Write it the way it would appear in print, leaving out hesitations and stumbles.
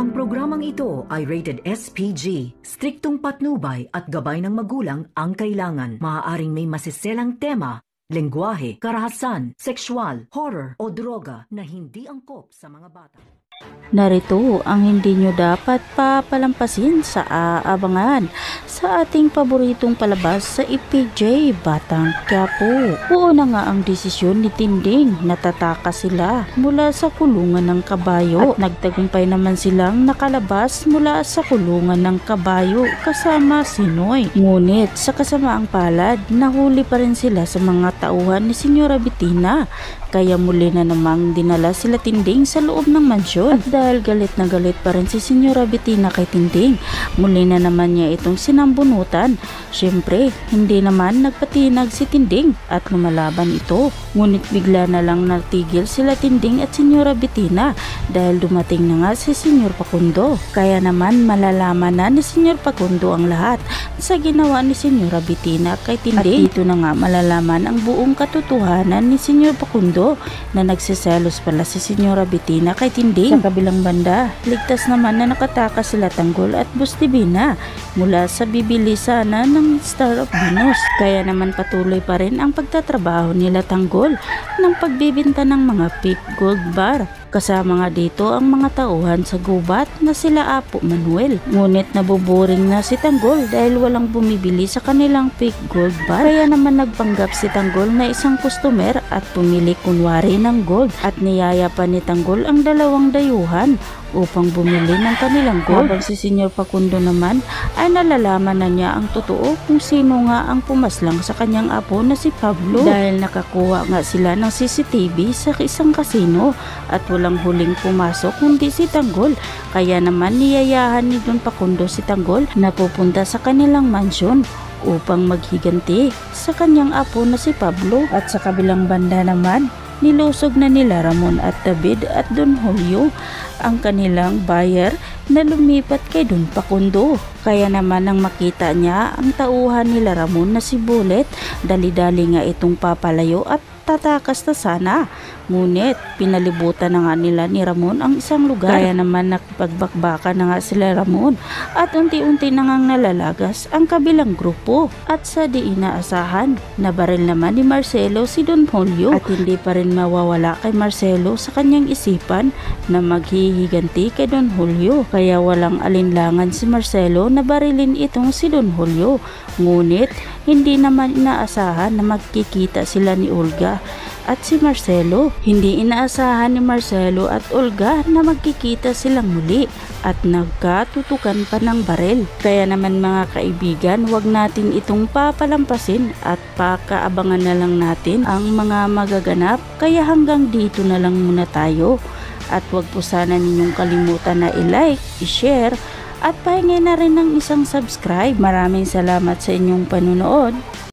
Ang programang ito ay rated SPG. Striktong patnubay at gabay ng magulang ang kailangan. Maaaring may masiselang tema, lengguwahe, karahasan, sexual, horror o droga na hindi angkop sa mga bata. Narito ang hindi nyo dapat papalampasin sa aabangan sa ating paboritong palabas sa IPJ Batang Quiapo. Oo na nga ang desisyon ni Tinding, natatakas sila mula sa kulungan ng kabayo at nagtagumpay naman silang nakalabas mula sa kulungan ng kabayo kasama si Noy. Ngunit sa kasamaang palad, nahuli pa rin sila sa mga tauhan ni Senyora Bettina. Kaya muli na namang dinala sila Tinding sa loob ng mansyon. At dahil galit na galit pa rin si Senyora Bettina kay Tinding, muli na naman niya itong sinambunutan. Siyempre, hindi naman nagpatinag si Tinding at lumalaban ito. Ngunit bigla na lang natigil sila Tinding at Senyora Bettina dahil dumating na nga si Senyor Pakundo. Kaya naman malalaman na ni Senyor Pakundo ang lahat sa ginawa ni Senyora Bettina kay Tinding. At dito na nga malalaman ang buong katotohanan ni Senyor Pakundo na nagsiselos pala si Senyora Bettina kay Tinding. Sa kabilang banda, ligtas naman na nakatakas sila Tanggol at Busdibina mula sa bibilisana ng Star of Venus. Kaya naman patuloy pa rin ang pagtatrabaho nila Tanggol ng pagbibinta ng mga Peak Gold Bar. Kasama nga dito ang mga tauhan sa gubat na sila Apo Manuel. Ngunit nabuboring na si Tanggol dahil walang bumibili sa kanilang Peak Gold Bar. Kaya naman nagpanggap si Tanggol na isang customer at pumili kunwari ng gold. At niyaya pa ni Tanggol ang dalawang dayuhan upang bumili ng kanilang gold. Habang si Senyor Pakundo naman ay nalalaman na niya ang totoo kung sino nga ang pumaslang sa kanyang apo na si Pablo. Dahil nakakuha nga sila ng CCTV sa isang kasino at walang huling pumasok kundi si Tanggol. Kaya naman niyayahan ni Don Pakundo si Tanggol na pupunta sa kanilang mansyon upang maghiganti sa kanyang apo na si Pablo. At sa kabilang banda naman, nilusog na nila Ramon at David at Don Julio ang kanilang buyer na lumipat kay Don Pakundo. Kaya naman nang makita niya ang tauhan nila Ramon na si Bullet, dali-dali nga itong papalayo at tatakas na sana. Ngunit pinalibutan na nga nila ni Ramon ang isang lugar. Kaya naman nakipagbakbaka na nga sila Ramon at unti-unti na ngang nalalagas ang kabilang grupo. At sa di inaasahan, nabaril naman ni Marcelo si Don Julio at hindi pa rin mawawala kay Marcelo sa kanyang isipan na maghihiganti kay Don Julio. Kaya walang alinlangan si Marcelo na barilin itong si Don Julio. Ngunit hindi naman inaasahan na magkikita sila ni Olga at si Marcelo. Hindi inaasahan ni Marcelo at Olga na magkikita silang muli at nagkatutukan pa ng barel. Kaya naman mga kaibigan, wag natin itong papalampasin at pakaabangan na lang natin ang mga magaganap. Kaya hanggang dito na lang muna tayo. At wag po sana ninyong kalimutan na i-like, i-share at pahingin na rin ng isang subscribe. Maraming salamat sa inyong panunood.